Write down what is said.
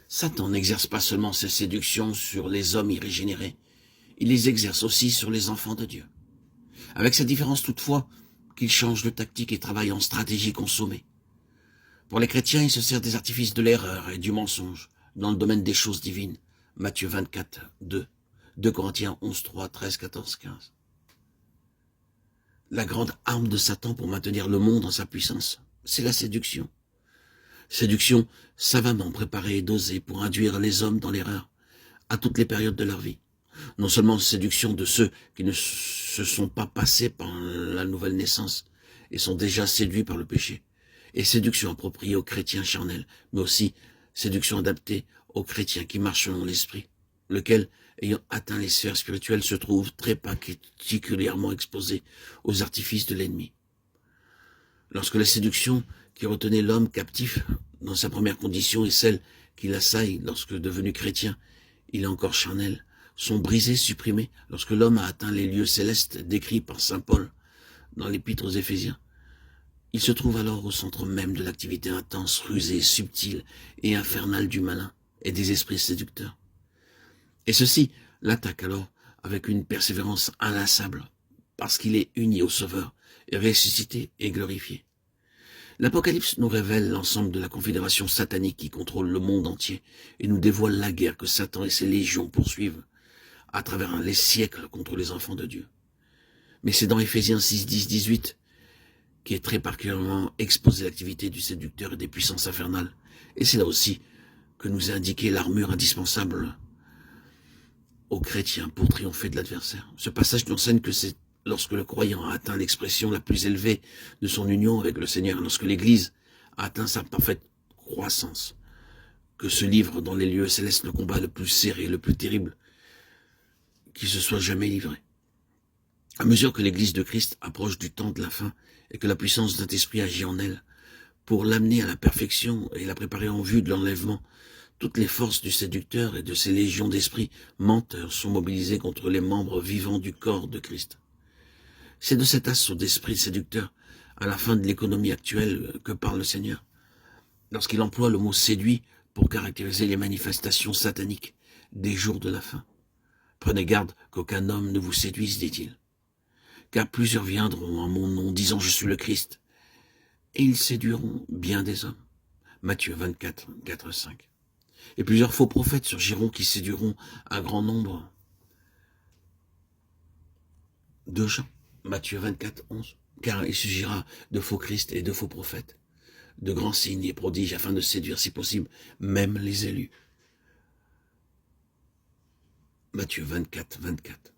Satan n'exerce pas seulement ses séductions sur les hommes irrégénérés, il les exerce aussi sur les enfants de Dieu. Avec cette différence toutefois qu'il change de tactique et travaille en stratégie consommée. Pour les chrétiens, il se sert des artifices de l'erreur et du mensonge dans le domaine des choses divines. Matthieu 24, 2, 2 Corinthiens 11, 3, 13, 14, 15. La grande arme de Satan pour maintenir le monde en sa puissance, c'est la séduction. Séduction savamment préparée et dosée pour induire les hommes dans l'erreur à toutes les périodes de leur vie. Non seulement séduction de ceux qui ne se sont pas passés par la nouvelle naissance et sont déjà séduits par le péché, et séduction appropriée aux chrétiens charnels, mais aussi séduction adaptée aux chrétiens qui marchent selon l'esprit, lequel, ayant atteint les sphères spirituelles, se trouve très particulièrement exposé aux artifices de l'ennemi. Lorsque la séduction qui retenait l'homme captif dans sa première condition et celle qui l'assaille lorsque devenu chrétien, il est encore charnel, sont brisées, supprimées, lorsque l'homme a atteint les lieux célestes décrits par saint Paul dans l'épître aux Éphésiens. Il se trouve alors au centre même de l'activité intense, rusée, subtile et infernale du malin et des esprits séducteurs. Et ceci l'attaque alors avec une persévérance inlassable, parce qu'il est uni au Sauveur, et ressuscité et glorifié. L'Apocalypse nous révèle l'ensemble de la confédération satanique qui contrôle le monde entier et nous dévoile la guerre que Satan et ses légions poursuivent à travers les siècles contre les enfants de Dieu. Mais c'est dans Éphésiens 6, 10, 18 qui est très particulièrement exposée l'activité du séducteur et des puissances infernales. Et c'est là aussi que nous est indiquée l'armure indispensable aux chrétiens pour triompher de l'adversaire. Ce passage nous enseigne que c'est lorsque le croyant a atteint l'expression la plus élevée de son union avec le Seigneur, lorsque l'Église a atteint sa parfaite croissance, que se livre dans les lieux célestes le combat le plus serré, le plus terrible, qui se soit jamais livré. À mesure que l'Église de Christ approche du temps de la fin et que la puissance de Saint-Esprit agit en elle, pour l'amener à la perfection et la préparer en vue de l'enlèvement, toutes les forces du séducteur et de ses légions d'esprits menteurs sont mobilisées contre les membres vivants du corps de Christ. C'est de cet assaut d'esprit séducteur à la fin de l'économie actuelle que parle le Seigneur, lorsqu'il emploie le mot séduit pour caractériser les manifestations sataniques des jours de la fin. Prenez garde qu'aucun homme ne vous séduise, dit-il. Car plusieurs viendront en mon nom, disant je suis le Christ, et ils séduiront bien des hommes. Matthieu 24, 4, 5. Et plusieurs faux prophètes surgiront qui séduiront un grand nombre de gens. Matthieu 24, 11. Car il surgira de faux Christ et de faux prophètes, de grands signes et prodiges afin de séduire, si possible, même les élus. Matthieu 24, 24.